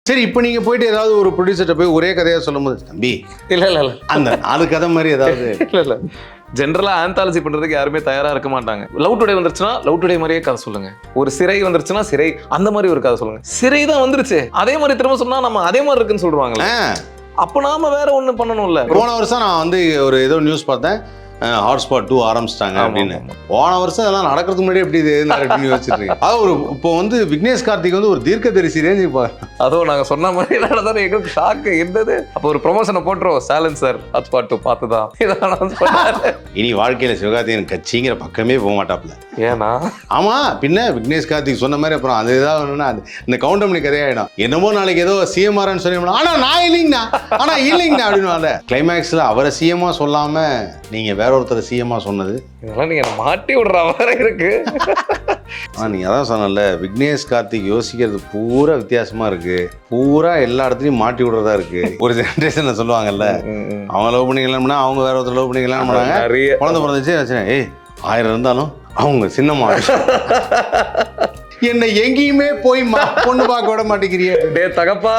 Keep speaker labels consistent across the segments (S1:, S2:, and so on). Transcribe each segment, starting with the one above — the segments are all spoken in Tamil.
S1: சரி, இப்போ நீங்க போயிட்டு ஏதாவது ஒரு ப்ரொடியூசர்கிட்ட போய் ஒரே கதையா சொல்லும்போது, தம்பி
S2: இல்ல
S1: அந்த 4 கதை மாதிரி ஏதாவது
S2: இல்ல ஜென்ரலா ஆந்தாலஜி பண்றதுக்கு யாருமே தயாரா இருக்க மாட்டாங்க. லவ் டுடே வந்துருச்சுன்னா லவ் டுடே மாதிரியே கதை சொல்லுங்க. ஒரு சிறை வந்துருச்சுன்னா சிறை அந்த மாதிரி ஒரு கதை சொல்லுங்க. சிறை தான் வந்துருச்சு அதே மாதிரி திரும்ப சொன்னா நம்ம அதே மாதிரி இருக்குன்னு சொல்லுவாங்களே. அப்ப நாம வேற ஒண்ணு பண்ணணும்ல.
S1: போன வருஷம் நான் வந்து ஒரு ஏதோ நியூஸ் பார்த்தேன், ஹாட்ஸ்பாட் 2 ஆரம்பிச்சிட்டாங்க அப்படின்னு. போன வருஷம் இதெல்லாம் நடக்கிறதுக்கு முன்னாடி எப்படி இது அப்படின்னு யோசிச்சுட்டு இருக்கேன். அது ஒரு இப்போ வந்து விக்னேஷ் கார்த்திக் வந்து ஒரு தீர்க்கதரிசி ரேஞ்சு
S2: அதுவும் நாங்க சொன்ன மாதிரி நடந்தாலும் எங்களுக்கு ஷாக்கு இருந்தது. அப்போ ஒரு ப்ரொமோஷனை போட்டுருவோம், சேலஞ்ச் சார் ஹாட்ஸ்பாட் 2 பார்த்துதான் இதான்.
S1: இனி வாழ்க்கையில சிவகார்த்திகேயன் கட்சிங்கிற பக்கமே போக மாட்டாப்ல.
S2: ஏன்னா
S1: ஆமா, பின்ன விக்னேஷ் கார்த்திக் சொன்ன மாதிரி அப்புறம் அது ஏதாவது இந்த கவுண்டமணி கதையாயிடும். என்னமோ நாளைக்கு ஏதோ சிஎம்ஆர்னு சொல்லி, ஆனா நான் இல்லைங்கண்ணா அப்படின்னு கிளைமேக்ஸ்ல அவரை சிஎம்ஆ சொல்லாம நீங்க வேற ஒருத்தர் சிஎம்ஆ சொன்னது,
S2: இதெல்லாம் நீங்க மாட்டி விடுற மாதிரி இருக்கு.
S1: நீங்க அதான் சொன்னல, விக்னேஷ் கார்த்திக் யோசிக்கிறது பூரா வித்தியாசமா இருக்கு, பூரா எல்லா இடத்துலயும் மாட்டி விடுறதா இருக்கு. ஒரு ஜெனரேஷன்ல சொல்லுவாங்கல்ல, அவங்க லவ் பண்ணி கல்யாணம் பண்ணா அவங்க வேற ஒருத்தர் லவ் பண்ணி கல்யாணம் பண்ணாங்க, குழந்தை பிறந்துச்சு, 1000 இருந்தாலும் அவங்க சின்னம்மா என்னை எங்கேயுமே போய் பொண்ணு பார்க்க விட மாட்டேங்கிறியே, டே தகப்பா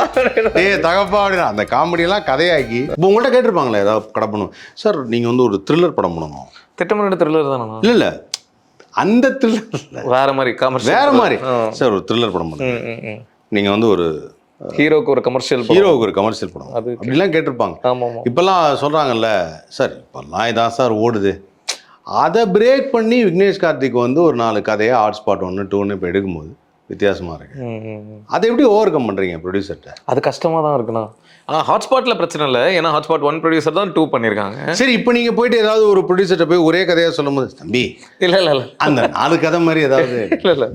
S1: அப்படின்னா அந்த காமெடியெல்லாம் கதையாக்கி இப்போ உங்கள்கிட்ட கேட்டிருப்பாங்களே ஏதாவது கடை பண்ணும் சார், நீங்கள் வந்து ஒரு த்ரில்லர் படம் பண்ணணும்.
S2: திட்டமிட்ட த்ரில்லர் தானே?
S1: இல்லை அந்த த்ரில்லர்
S2: வேற மாதிரி
S1: வேற மாதிரி சார், ஒரு த்ரில்லர் படம் பண்ணுங்க, நீங்கள் வந்து ஒரு
S2: ஹீரோக்கு ஒரு கமர்ஷியல்
S1: படம் அப்படிலாம் கேட்டிருப்பாங்க. இப்பெல்லாம் சொல்கிறாங்கல்ல சார், இப்பெல்லாம் இதான் சார் ஓடுது, அதை பிரேக் பண்ணி விக்னேஷ் கார்த்திக் வந்து ஒரு 4 கதையை ஹாட்ஸ்பாட் 1, 2 இப்போ எடுக்கும்போது வித்தியாசமாக இருக்கு. அதை எப்படி ஓவர் கம் பண்ணுறீங்க ப்ரொடியூசர்கிட்ட?
S2: அது கஷ்டமாக தான் இருக்குண்ணா. ஆனால் ஹாட்ஸ்பாட்டில் பிரச்சனை இல்லை, ஏன்னா ஹாட்ஸ்பாட் 1 ப்ரொடியூசர் தான் 2 பண்ணியிருக்காங்க.
S1: சரி, இப்போ நீங்கள் போயிட்டு ஏதாவது ஒரு ப்ரொடியூசர்கிட்ட போய் ஒரே கதையாக சொல்லும்போது, தம்பி
S2: இல்லை
S1: அந்த 4 கதை மாதிரி ஏதாவது
S2: இல்லை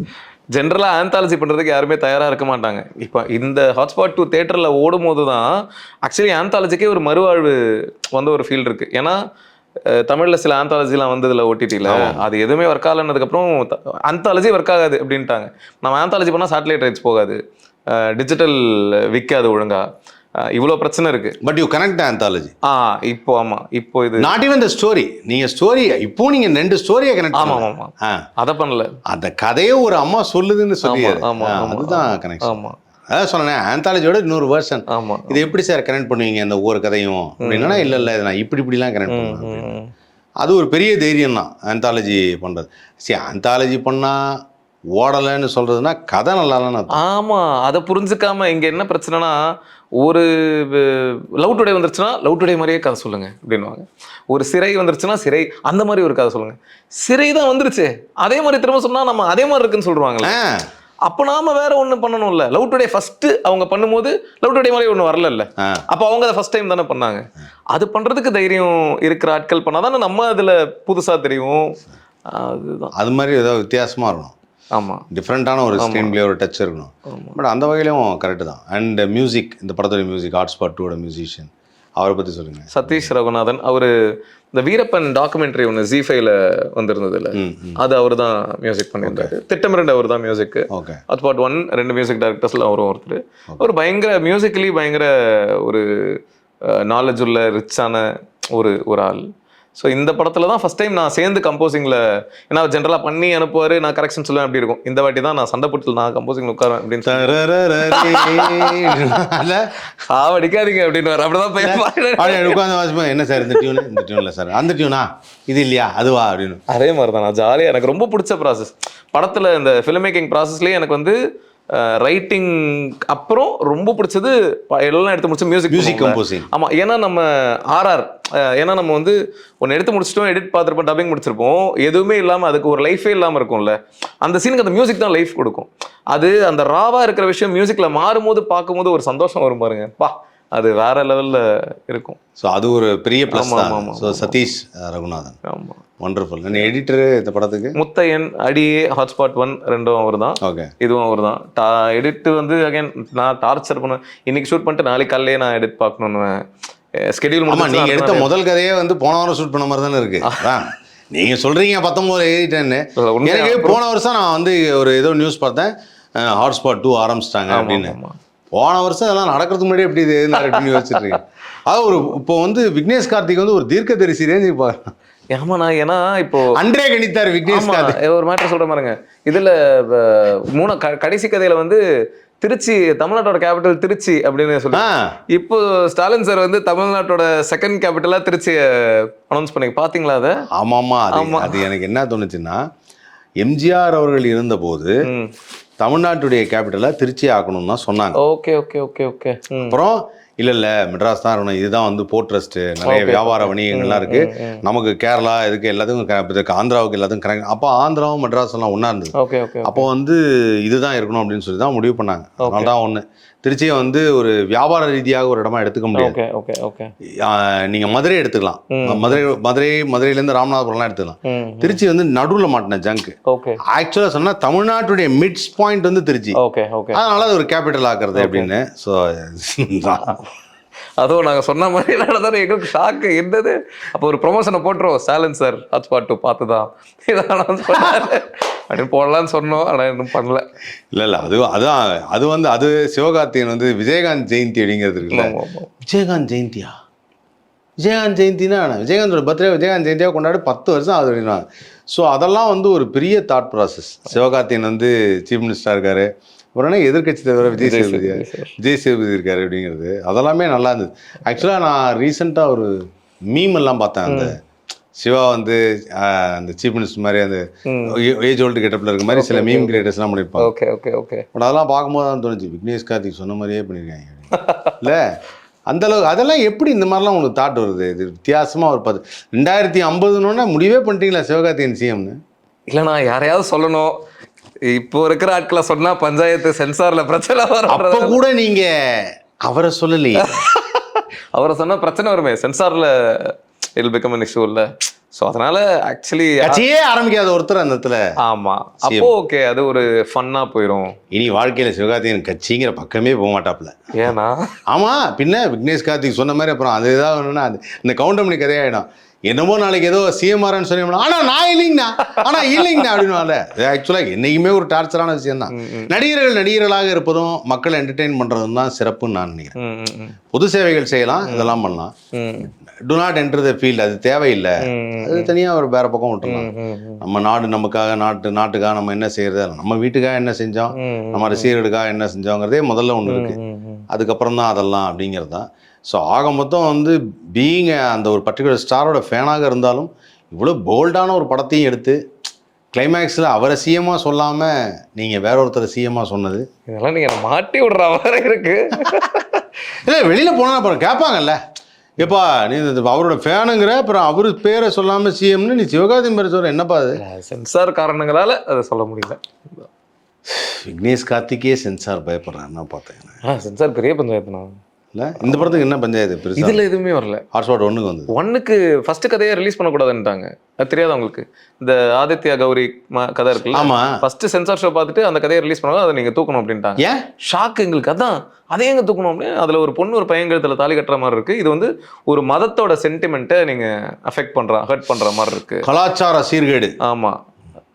S2: ஜென்ரலாக ஆந்தாலஜி பண்ணுறதுக்கு யாருமே தயாராக இருக்க மாட்டாங்க. இப்போ இந்த ஹாட்ஸ்பாட் 2 தேட்டரில் ஓடும் போது தான் ஆக்சுவலி ஆந்தாலஜிக்கே ஒரு மறுவாழ்வு வந்து ஒரு ஃபீல் இருக்குது. ஏன்னா தமிழில் சில ஆந்தாலஜிலாம் வந்ததில்ல ஓடிடியில், அது எதுவுமே ஒர்க் ஆகலன்னதுக்கப்புறம் ஆந்தாலஜி ஒர்க் ஆகாது அப்படின்ட்டாங்க. நம்ம ஆந்தாலஜி பண்ணால் சேட்டலைட் ரைட்ஸ் போகாது, டிஜிட்டல் விற்காது ஒழுங்கா, இவ்வளோ பிரச்சனை இருக்கு.
S1: But you connect anthology.
S2: இப்போ ஆமாம், இப்போ இது
S1: நாட் ஈவன் த ஸ்டோரி, நீங்கள் ஸ்டோரி இப்போ நீங்கள் 2 ஸ்டோரியை கனெக்ட்.
S2: ஆமாம் அதை பண்ணல,
S1: அந்த கதையை ஒரு அம்மா சொல்லுதுன்னு சொல்லி அதுதான் கனெக்ட். ஆமாம், அதான் சொன்னேன், ஆந்தாலஜியோட இன்னொரு வேர்ஷன்.
S2: ஆமாம்,
S1: இது எப்படி சார் கனெக்ட் பண்ணுவீங்க இந்த ஒவ்வொரு கதையும் அப்படின்னா, இல்லை இதை நான் இப்படிலாம் கனெக்ட் பண்ணுவேன். அது ஒரு பெரிய தைரியம் தான் ஆந்தாலஜி பண்ணுறது. சரி, ஆந்தாலஜி பண்ணால் ஓடலைன்னு சொல்கிறதுனா கதை நல்லாலன்னு.
S2: ஆமாம், அதை புரிஞ்சுக்காம இங்கே என்ன பிரச்சனைனா, ஒரு லவ் டுடே வந்துருச்சுன்னா லவ் டுடே மாதிரியே கதை சொல்லுங்க அப்படின்வாங்க. ஒரு சிறை வந்துருச்சுன்னா சிறை அந்த மாதிரி ஒரு கதை சொல்லுங்க. சிறை தான் வந்துருச்சு அதே மாதிரி திரும்ப சொன்னால் நம்ம அதே மாதிரி இருக்குன்னு சொல்லுவாங்களே. அப்போ நாம வேற ஒன்று பண்ணணும்ல. லவ் டுடே ஃபர்ஸ்ட் அவங்க பண்ணும்போது லவ் டுடே மாதிரி ஒன்று வரல, அப்போ அவங்க அதை ஃபர்ஸ்ட் டைம் தானே பண்ணாங்க. அது பண்றதுக்கு தைரியம் இருக்கிற ஆட்கள் பண்ணாதானே நம்ம அதுல புதுசா தெரியும். அதுதான்
S1: அது மாதிரி ஏதாவது வித்தியாசமா இருக்கணும்.
S2: ஆமாம்,
S1: டிஃப்ரெண்ட்டான ஒரு ஸ்க்ரீன் பிளே, ஒரு டச் இருக்கணும். பட் அந்த வகையிலும் கரெக்டு தான். அண்ட் மியூசிக், இந்த படத்தோட மியூசிக், ஹாட்ஸ்பாட் 2 மியூசிஷியன், அவரை பற்றி சொல்லுங்கள்.
S2: சதீஷ் ரகுநாதன். அவர் இந்த வீரப்பன் டாக்குமெண்ட்ரி ஒன்று ஜி5ல வந்திருந்தது இல்லை, அது அவர் தான் மியூசிக் பண்ணியிருந்தாரு. திட்டமிரண்டு அவர் தான் மியூசிக். ஹாட்ஸ்பாட் 1 2 மியூசிக் டைரக்டர்ஸில் அவரும் ஒருத்தர். அவர் பயங்கர மியூசிக்கலி பயங்கர ஒரு நாலேஜ் உள்ள ரிச்சான ஒரு ஆள். ஸோ இந்த படத்தில் தான் ஃபஸ்ட் டைம் நான் சேர்ந்து கம்போசிங்கில், ஏன்னா ஜென்ரலாக பண்ணி அனுப்புவார், நான் கரெக்ஷன் சொல்லுவேன் அப்படி இருக்கும். இந்த வாட்டி தான் நான் சண்டை போட்டு நான் கம்போசிங்கில் உட்காருவேன் அப்படின்னு அடிக்காதீங்க அப்படின்னு
S1: அப்படிதான். என்ன சார் இந்த டியூன்ல சார் அந்த டியூனா இது இல்லையா அதுவா அப்படின்னு.
S2: அதே மாதிரி தான் நான் ஜாலியாக, எனக்கு ரொம்ப பிடிச்ச ப்ராசஸ் படத்தில் இந்த ஃபிலிம் மேக்கிங் ப்ராசஸ்லேயே எனக்கு வந்து ரைட்டிங் அப்புறம் ரொம்ப பிடிச்சது எல்லாம் எடுத்து முடிச்சு மியூசிக்
S1: கம்போசிங்.
S2: ஆமாம், ஏன்னா நம்ம ஏன்னா நம்ம வந்து ஒன்று எடுத்து முடிச்சிட்டோம், எடிட் பார்த்துருப்போம், டப்பிங் முடிச்சிருப்போம், எதுவுமே இல்லாமல் அதுக்கு ஒரு லைஃபே இல்லாமல் இருக்கும்ல. அந்த சீனுக்கு அந்த மியூசிக் தான் லைஃப் கொடுக்கும். அது அந்த ராவாக இருக்கிற விஷயம் மியூசிக்கில் மாறும்போது பார்க்கும்போது ஒரு சந்தோஷம் வரும் பாருங்க, அது வேற லெவலில் இருக்கும்.
S1: ஸோ அது ஒரு பெரிய ப்ளஸ் தான். ஸோ சதீஷ் ரகுநாதன், ஆமாம், வண்டர்ஃபுல். எடிட்டர் இந்த படத்துக்கு
S2: முத்தையன், அடியே, ஹாட்ஸ்பாட் 1 2 அவர் தான்.
S1: ஓகே,
S2: இதுவும் அவர் தான். எடிட் வந்து அகைன் நான் டார்ச்சர் பண்ணுவேன். இன்னைக்கு ஷூட் பண்ணிட்டு நாளைக்கு காலையிலே நான் எடிட் பார்க்கணுன்னு ஸ்கெடியூல்.
S1: ஆமாம், நீங்கள் எடுத்த முதல் கதையே வந்து போன வாரம் ஷூட் பண்ண மாதிரி தானே இருக்கு. நீங்கள் சொல்கிறீங்க 19 எழுதிட்டேன்னு. எனக்கு போன வருஷம் நான் வந்து ஒரு ஏதோ நியூஸ் பார்த்தேன், ஹாட்ஸ்பாட் 2 ஆரம்பிச்சிட்டாங்க அப்படின்னு. போன வருஷம் இதெல்லாம் நடக்கிறதுக்கு முன்னாடி எப்படி இது அப்படின்னு யோசிச்சுட்டு. அதாவது ஒரு இப்போ வந்து விக்னேஷ் கார்த்திக் வந்து ஒரு தீர்க்கதரிசி ரேஞ்சு பாருங்க.
S2: ஆமாண்ணா, ஏன்னா இப்போ
S1: அன்றே கணித்தார் விக்னேஷ் கார்த்திக்.
S2: ஒரு மேட்டர் சொல்ற பாருங்க, இதுல கடைசி கதையில வந்து திருச்சி தமிழ்நாட்டோட கேபிட்டல் திருச்சி அப்படின்னு சொல்லி இப்போ ஸ்டாலின் சார் வந்து தமிழ்நாட்டோட செகண்ட் கேபிட்டலா திருச்சியை அனௌன்ஸ் பண்ணி பாத்தீங்களா அதை?
S1: ஆமாமா, அது எனக்கு என்ன தோணுச்சுன்னா, எம்ஜிஆர் அவர்கள் இருந்தபோது தமிழ்நாட்டுடைய கேபிட்டலா திருச்சி ஆக்கணும்னு தான் சொன்னாங்க.
S2: Okay okay okay okay.
S1: அப்புறம் இல்ல மெட்ராஸ் தான் இருக்கணும், இதுதான் வந்து போர்ட் ட்ரஸ்ட், நிறைய வியாபார வணிகங்கள்லாம் இருக்கு, நமக்கு கேரளா இதுக்கு எல்லாத்துக்கும் ஆந்திராவுக்கு எல்லாத்துக்கும் கரெக்ட். அப்போ ஆந்திராவும் மெட்ராஸ் எல்லாம் ஒன்னா இருந்தது. அப்போ வந்து இதுதான் இருக்கணும் அப்படின்னு சொல்லி தான் முடிவு பண்ணாங்க. அதனால தான் ஒண்ணு திருச்சியை வந்து ஒரு வியாபார ரீதியாக ஒரு இடமா எடுத்துக்க முடியாது. நீங்க மதுரை எடுத்துக்கலாம், மதுரையிலேருந்து ராமநாதபுரம்லாம் எடுத்துக்கலாம். திருச்சி வந்து நடுவில் மாட்டின ஜங்க். ஆக்சுவலா சொன்னா தமிழ்நாட்டுடைய மிட்ஸ் பாயிண்ட் வந்து திருச்சி, அதனால அது ஒரு கேபிட்டல் ஆக்குறது அப்படின்னு. ஸோ
S2: அதுவும் நாங்கள் சொன்ன மாதிரி நடந்தாலும் எங்களுக்கு ஷாக்கு என்னது. அப்போ ஒரு ப்ரொமோஷனை போட்டுருவோம், ஸ்டாலின் சார் ஹாட்ஸ்பாட் 2 பார்த்துதான் இதான் அப்படின்னு போடலான்னு சொன்னோம். ஆனால் இன்னும் பண்ணல. இல்லை அது வந்து அது சிவகார்த்திகேயன் வந்து விஜயகாந்த் ஜெயந்தி அப்படிங்கிறது இருக்குல்ல. விஜயகாந்த் ஜெயந்தியா? விஜயகாந்த் ஜெயந்தினா விஜயகாந்தோட பர்த்டே விஜயகாந்த் ஜெயந்தியாக கொண்டாடி 10 வருஷம் ஆகுது அப்படின்னா. ஸோ அதெல்லாம் வந்து ஒரு பெரிய தாட் ப்ராசஸ். சிவகார்த்திகேயன் வந்து சீஃப் மினிஸ்டராக இருக்காரு, அப்புறம் எதிர்கட்சி தலைவர் விஜய் சேதுபதி இருக்காரு அப்படிங்கிறது அதெல்லாமே நல்லா இருந்தது. ஆக்சுவலாக நான் ரீசெண்டாக ஒரு மீம் எல்லாம் பார்த்தேன். அந்த சிவா வந்து அந்த சீஃப் மினிஸ்டர் மாதிரி அந்த ஏஜ் ஓல்டு கெட்டப்பில் இருக்க மாதிரி சில மீம் கிரியேட்டர்ஸ்லாம் பண்ணியிருப்பாங்க. Okay okay okay.
S1: பட் அதெல்லாம் பார்க்கும்போது தான் தோணுச்சு, விக்னேஷ் கார்த்திக் சொன்ன மாதிரியே பண்ணியிருக்காங்க. இல்லை அந்தளவுக்கு அதெல்லாம் எப்படி இந்த மாதிரிலாம் உங்களுக்கு தாட் வருது? இது வித்தியாசமாக ஒரு 2050 முடிவே பண்ணிட்டீங்களா சிவகார்த்திகேயன் சிஎம்னு?
S2: இல்லைண்ணா, யாரையாவது சொல்லணும். இப்போ இருக்கிற ஆட்களை சொன்னா பஞ்சாயத்து சென்சார்ல பிரச்சனை வரும்.
S1: அப்ப கூட நீங்க அவரை சொல்லலையே.
S2: அவரை சொன்னா பிரச்சனை வருமே, சென்சார்ல இல் பிகம் an issue இல்ல. ஸோ அதனால ஆக்சுவலி
S1: கட்சியே ஆரம்பிக்காத ஒருத்தர் அந்த இடத்துல.
S2: ஆமா, அப்போ ஓகே, அது ஒரு ஃபன்னா போயிடும்.
S1: இனி வாழ்க்கையில சிவகார்த்திகேயன் கட்சிங்கிற பக்கமே போக மாட்டாப்ல.
S2: ஏன்னா
S1: ஆமா, பின்ன விக்னேஷ் கார்த்திக் சொன்ன மாதிரி அப்புறம் அது ஏதாவது ஒண்ணுன்னா இந்த கவுண்டமணி கதையாயிடும். என்னமோ நாளைக்கு ஏதோ சிஎம்ஆர்ன்னு சொன்னீங்கன்னா ஆனா நான் இல்லைங்கண்ணா, ஆனா இல்லைங்கண்ணா அப்படின்னு. ஆக்சுவலாக என்னைக்குமே ஒரு டார்ச்சரான விஷயம் தான். நடிகர்களாக இருப்பதும் மக்களை என்டர்டெயின் பண்றதும் தான் சிறப்புன்னு நான் நினைக்கிறேன். பொது சேவைகள் செய்யலாம், இதெல்லாம் பண்ணலாம். To not enter the field, அது தேவையில்லை. அது தனியாக ஒரு வேற பக்கம் விட்டுலாம். நம்ம நாடு நமக்காக, நாட்டுக்காக நம்ம என்ன செய்யறது, நம்ம வீட்டுக்காக என்ன செஞ்சோம், நம்ம ரசிகர்களுக்காக என்ன செஞ்சோங்கிறதே முதல்ல ஒன்று இருக்கு. அதுக்கப்புறம் தான் அதெல்லாம் அப்படிங்கிறது தான். ஸோ ஆக மொத்தம் வந்து பீயிங் அந்த ஒரு பர்டிகுலர் ஸ்டாரோட ஃபேனாக இருந்தாலும் இவ்வளோ போல்டான ஒரு படத்தையும் எடுத்து கிளைமேக்ஸில் அவரை சிஎம்மாக சொல்லாமல் நீங்கள் வேற ஒருத்தரை சிஎம்மாக சொன்னது,
S2: இதெல்லாம் நீங்கள் மாட்டி விடுற மாதிரி இருக்கு.
S1: இல்லை வெளியில் போனால் அப்புறம் கேட்பாங்கல்ல, எப்பா நீ அவரோட ஃபேனுங்கிற அப்புறம் அவரு பேரை சொல்லாமல் சிஎம்னு நீ சிவகார்த்திகேயன் பேரை சொல்கிற, என்னப்பா அது?
S2: சென்சார் காரணங்களால் அதை சொல்ல முடியல.
S1: விக்னேஷ் கார்த்திகே சென்சார் பயப்படுறான்னு பார்த்தேன்.
S2: சென்சார் பெரிய பஞ்சாயத்துனா
S1: இல்லை, இந்த படத்துக்கு என்ன பஞ்சாயத்து பெருசு?
S2: இதில் எதுவுமே வரல.
S1: ஹாட்ஸ்பாட் 1க்கு வந்து
S2: 1க்கு ஃபர்ஸ்ட் கதையை ரிலீஸ் பண்ணக்கூடாதுன்ட்டாங்க. அது தெரியாது அவங்களுக்கு. இந்த ஆதித்யா கௌரி கதை இருக்குல்ல,
S1: ஆமாம்,
S2: ஃபர்ஸ்ட் சென்சார் ஷோ பார்த்துட்டு அந்த கதையை ரிலீஸ் பண்ணாங்க, அதை நீங்கள் தூக்கணும் அப்படின்ட்டாங்க.
S1: ஏன்
S2: ஷாக் எங்களுக்கு. அதான் அதே எங்கே தூக்கணும் அப்படின்னு. அதில் ஒரு பொண்ணு ஒரு பையன்கிறதுல தாலி கட்டுற மாதிரி இருக்குது. இது வந்து ஒரு மதத்தோட சென்டிமெண்ட்டை நீங்கள் ஹர்ட் பண்ணுற மாதிரி இருக்குது.
S1: கலாச்சார சீர்கேடு.
S2: ஆமாம்,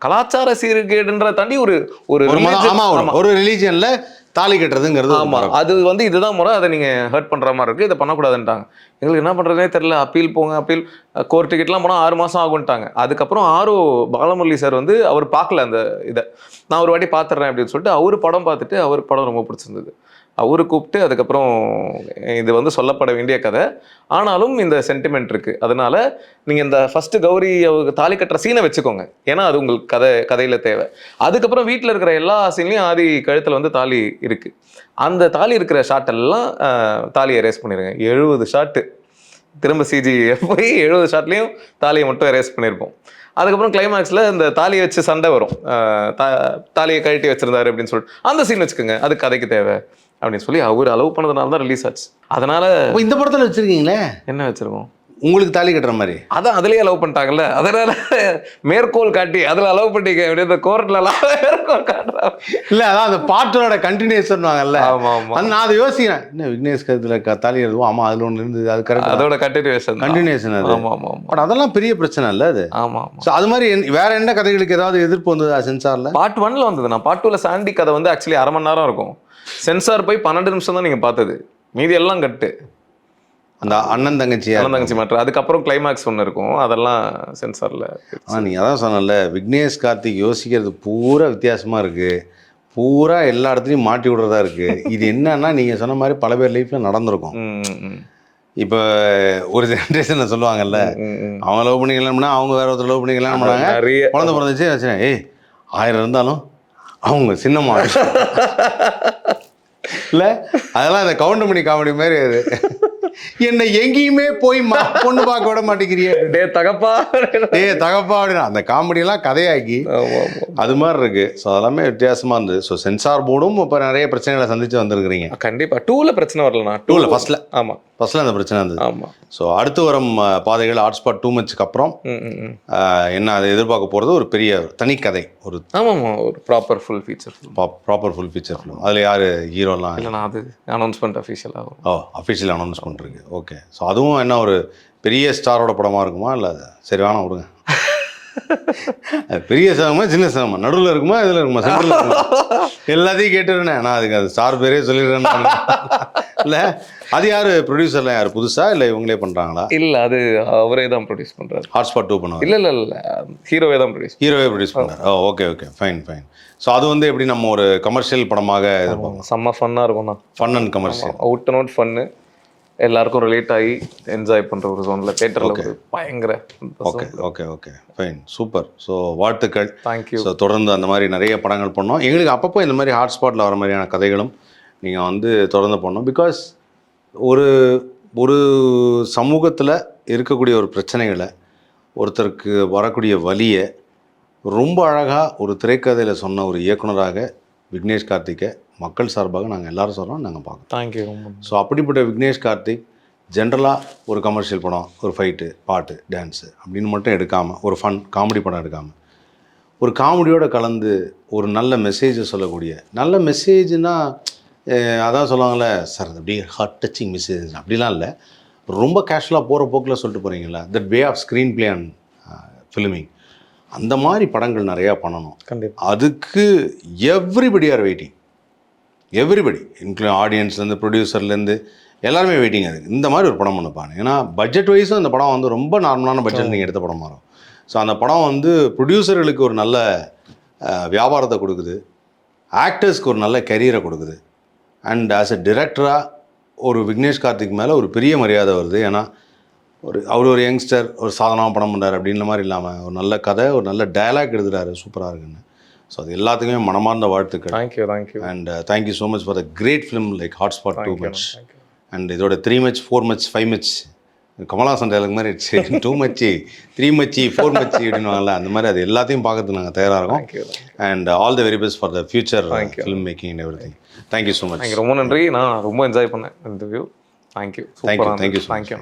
S2: கலாச்சார சீர்கேடுன்ற தாண்டி ஒரு
S1: ரிலீஜியன்ல தாலி கட்டுறதுங்கிறது.
S2: ஆமாம், அது வந்து இதுதான் முறை, அதை நீங்கள் ஹர்ட் பண்ணுற மாதிரி இருக்குது, இதை பண்ணக்கூடாதுன்ட்டாங்க. எங்களுக்கு என்ன பண்ணுறதுனே தெரியல. அப்பீல் போங்க, அப்பீல் கோர்ட் டிக்கெட்லாம் போனால் 6 மாதம் ஆகுன்ட்டாங்க. அதுக்கப்புறம் பாலமுரளி சார் வந்து அவர் பார்க்கல அந்த இதை, நான் ஒரு வாட்டி பார்த்துட்றேன் அப்படின்னு சொல்லிட்டு அவர் படம் பார்த்துட்டு அவர் படம் ரொம்ப பிடிச்சிருந்தது. அவரு கூப்பிட்டு அதுக்கப்புறம் இது வந்து சொல்லப்பட வேண்டிய கதை, ஆனாலும் இந்த சென்டிமெண்ட் இருக்குது, அதனால நீங்கள் இந்த ஃபஸ்ட்டு கௌரி தாலி கட்டுற சீனை வச்சுக்கோங்க, ஏன்னா அது உங்களுக்கு கதையில் தேவை. அதுக்கப்புறம் வீட்டில் இருக்கிற எல்லா சீன்லையும் ஆதி கழுத்தில் வந்து தாலி இருக்குது. அந்த தாலி இருக்கிற ஷாட்டெல்லாம் தாலியை எரேஸ் பண்ணிடுங்க. 70 ஷாட்டு திரும்ப சிஜி போய் 70 ஷாட்லேயும் தாலியை மட்டும் எரேஸ் பண்ணியிருப்போம். அதுக்கப்புறம் கிளைமேக்ஸில் இந்த தாலியை வச்சு சண்டை வரும், தாலியை கழட்டி வச்சிருந்தாரு அப்படின்னு சொல்லிட்டு அந்த சீன் வச்சுக்கோங்க, அது கதைக்கு தேவை அப்படின்னு சொல்லி அவர் அலோவ் பண்ணதுனால தான் ரிலீஸ் ஆச்சு. அதனால
S1: இந்த படத்தில் வச்சிருக்கீங்களே, என்ன
S2: வச்சிருக்கோம்,
S1: உங்களுக்கு தாலி கட்டுற மாதிரி
S2: அதான் அதுலேயே அலோவ் பண்ணிட்டாங்கல்ல, அதனால மேற்கோள் காட்டி அதில் அலோவ் பண்ணிக்க அப்படியே இந்த கோர்ட்லலாம் மேற்கோள் காட்டுறாங்க.
S1: இல்லை, அதான் அந்த பாட்டோட கண்டினியூஷன் வாங்கல்ல.
S2: ஆமாம் ஆமாம்,
S1: நான் அதை யோசிக்கிறேன், என்ன விக்னேஷ் கருத்தில் தாலி எழுதுவோம், ஆமாம் அதில் ஒன்று இருந்தது, அது கரெக்ட்,
S2: அதோட கண்டினியூஷன்
S1: அது.
S2: ஆமாம் ஆமாம்,
S1: பட் அதெல்லாம் பெரிய பிரச்சனை இல்லை அது.
S2: ஆமாம்.
S1: ஸோ அது மாதிரி வேற என்ன கதைகளுக்கு ஏதாவது எதிர்ப்பு வந்தது சென்சாரில்?
S2: பார்ட் 1ல வந்தது. நான் பார்ட் 2ல சாண்டி கதை வந்து ஆக்சுவலி 1/2 மணி நேரம் இருக்கும். சென்சார் போய் 12 நிமிஷம் தான் நீங்கள் பார்த்தது, மீதி எல்லாம் கட்டு.
S1: அந்த அண்ணன் தங்கச்சி
S2: மாற்று, அதுக்கப்புறம் கிளைமேக்ஸ் ஒன்று இருக்கும், அதெல்லாம் சென்சாரில்.
S1: நீங்கள் அதான் சொன்னல, விக்னேஷ் கார்த்திக் யோசிக்கிறது பூரா வித்தியாசமாக இருக்குது, பூரா எல்லா இடத்துலையும் மாட்டி விடுறதா இருக்குது. இது என்னன்னா நீங்கள் சொன்ன மாதிரி பல பேர் லைஃப்பில் நடந்திருக்கும். இப்போ ஒரு ஜென்ரேஷன்ல சொல்லுவாங்கல்ல, அவங்க லவ் பண்ணி கல்யாணம்னா அவங்க வேற ஒருத்தர் லவ் பண்ணி கல்யாணம் பண்ணாங்க, குழந்தை பிறந்துச்சு, ஏய் 1000 இருந்தாலும் அவங்க சின்னம்மா இல்லை, அதெல்லாம் அந்த கவுண்டமணி காமெடி மாதிரி அது. என்னை எங்கேயுமே போய் பொண்ணு பார்க்க விட மாட்டேங்கிறியே, டே தகப்பா அப்படின்னா அந்த காமெடியெல்லாம் கதையாக்கி அது மாதிரி இருக்கு. ஸோ அதெல்லாமே வித்தியாசமாக இருந்தது. ஸோ சென்சார் போர்டும் இப்போ நிறைய பிரச்சனைகளை சந்திச்சு வந்திருக்கிறீங்க.
S2: கண்டிப்பாக 2ல் பிரச்சனை வரலண்ணா.
S1: 2ல் ஃபர்ஸ்ட்ல
S2: ஆமாம்,
S1: ஃபர்ஸ்ட்ல அந்த பிரச்சனை இருந்தது.
S2: ஆமாம்.
S1: ஸோ அடுத்து வரும் பாதைகள் ஹாட்ஸ்பாட் 2 மச்சுக்கு அப்புறம் என்ன அதை எதிர்பார்க்க போகிறது ஒரு பெரிய தனி கதை. ஒரு
S2: ஒரு ப்ராப்பர் ஃபுல் ஃபீச்சர்
S1: ஃபிலிம். அதில் யார் ஹீரோலாம்
S2: இல்லைண்ணா, அது அனௌன்ஸ்மெண்ட் அஃபிஷியலாக
S1: அஃபிஷியல் அனௌன்ஸ்மெண்ட் இருக்கு. ஓகே. ஸோ அதுவும் என்ன ஒரு பெரிய ஸ்டாரோட படமாக இருக்குமா, இல்லை சரி வேணாம் விடுங்க, பெரிய சிரமமா சின்ன சிரமமா நடுவில் இருக்குமா இதில் இருக்குமா சென்டரில் இருக்குமா எல்லாத்தையும் கேட்டுருந்தேன். நான் அதுக்கு அது ஸ்டார் பேரே சொல்லிடுறேன். இல்லை அது யார் ப்ரொடியூசர்லாம் யார் புதுசா இல்லை இவங்களே பண்ணுறாங்களா?
S2: இல்லை, அது அவரே தான் ப்ரொடியூஸ் பண்ணுறாரு.
S1: ஹாட்ஸ்பாட் 2 பண்ணுவாங்க.
S2: இல்லை ஹீரோவே தான் ப்ரொடியூஸ்
S1: பண்ணுறாரு. Okay fine. ஸோ அது வந்து எப்படி நம்ம ஒரு கமர்ஷியல் படமாக எதிர்பார்ப்போம்.
S2: செம்ம ஃபன்னாக இருக்கும்ண்ணா. Fun and
S1: commercial,
S2: out and out ஃபன்னு, எல்லாருக்கும் ரிலேட் ஆகி என்ஜாய் பண்ணுற ஒரு ஜோனில் தேட்டரில் பயங்கர.
S1: Okay fine, super. ஸோ வாழ்த்துக்கள்.
S2: தேங்க்யூ.
S1: ஸோ தொடர்ந்து அந்த மாதிரி நிறைய படங்கள் பண்ணோம். எங்களுக்கு அப்பப்போ இந்த மாதிரி ஹாட்ஸ்பாட்டில் வர மாதிரியான கதைகளும் நீங்கள் வந்து தொடர்ந்து பண்ணோம். பிகாஸ் ஒரு சமூகத்தில் இருக்கக்கூடிய ஒரு பிரச்சனைகளை, ஒருத்தருக்கு வரக்கூடிய வலியை ரொம்ப அழகாக ஒரு திரைக்கதையில் சொன்ன ஒரு இயக்குனராக விக்னேஷ் கார்த்திக்கை மக்கள் சார்பாக நாங்கள் எல்லோரும் சொல்கிறோம், நாங்கள் பார்க்கணும்.
S2: தேங்க்யூ.
S1: ஸோ அப்படிப்பட்ட விக்னேஷ் கார்த்திக் ஜென்ரலாக ஒரு கமர்ஷியல் படம், ஒரு ஃபைட்டு, பாட்டு, டான்ஸு அப்படின்னு மட்டும் எடுக்காமல், ஒரு ஃபன் காமெடி படம் எடுக்காமல், ஒரு காமெடியோடு கலந்து ஒரு நல்ல மெசேஜை சொல்லக்கூடிய, நல்ல மெசேஜ்னால் அதான் சொல்லுவாங்கள்ல சார், அது அப்படியே ஹார்ட் டச்சிங் மெசேஜ் அப்படிலாம் இல்லை, ரொம்ப கேஷுவலாக போகிற போக்கில் சொல்லிட்டு போகிறீங்களா, that way of screenplay and filming, அந்த மாதிரி படங்கள் நிறையா பண்ணணும்.
S2: கண்டிப்பாக.
S1: அதுக்கு everybody are waiting, everybody include ஆடியன்ஸ்லேருந்து ப்ரொடியூசர்லேருந்து எல்லாருமே வெயிட்டிங். அதுக்கு இந்த மாதிரி ஒரு படம் பண்ணுப்பாங்க. ஏன்னா பட்ஜெட் வைஸும் அந்த படம் வந்து ரொம்ப நார்மலான பட்ஜெட் நீங்கள் எடுத்த படம் மாறும். ஸோ அந்த படம் வந்து ப்ரொடியூசர்களுக்கு ஒரு நல்ல வியாபாரத்தை கொடுக்குது, ஆக்டர்ஸ்க்கு ஒரு நல்ல கரியரை கொடுக்குது, அண்ட் ஆஸ் எ டிரெக்டராக ஒரு விக்னேஷ் கார்த்திக் மேலே ஒரு பெரிய மரியாதை வருது. ஏன்னா அவர் ஒரு யங்ஸ்டர், ஒரு சாதனமாக படம் பண்ணுறாரு அப்படின்ற மாதிரி இல்லாமல் ஒரு நல்ல கதை, ஒரு நல்ல டயலாக் எழுதுறாரு, சூப்பராக இருக்குன்னு. ஸோ அது எல்லாத்துக்குமே மனமார்ந்த வாழ்த்துக்கள்.
S2: Thank you.
S1: And thank you so much for the great film like Hotspot 2 much. And இதோட 3 much 4 much 5 much Kamalhaasan dialogue மாதிரி 2 மச் 3 மச் 4 மச் அப்படின்னுவாங்கல்ல, அந்த மாதிரி அது எல்லாத்தையும் பார்க்கறதுக்கு நாங்கள் தயாராக இருக்கோம். And all the very best for the future film making and everything. Thank you so much.
S2: ரொம்ப நன்றி. நான் ரொம்ப என்ஜாய் பண்ணேன் இன்டர்வியூ. தேங்க்யூ.
S1: தேங்க்யூ.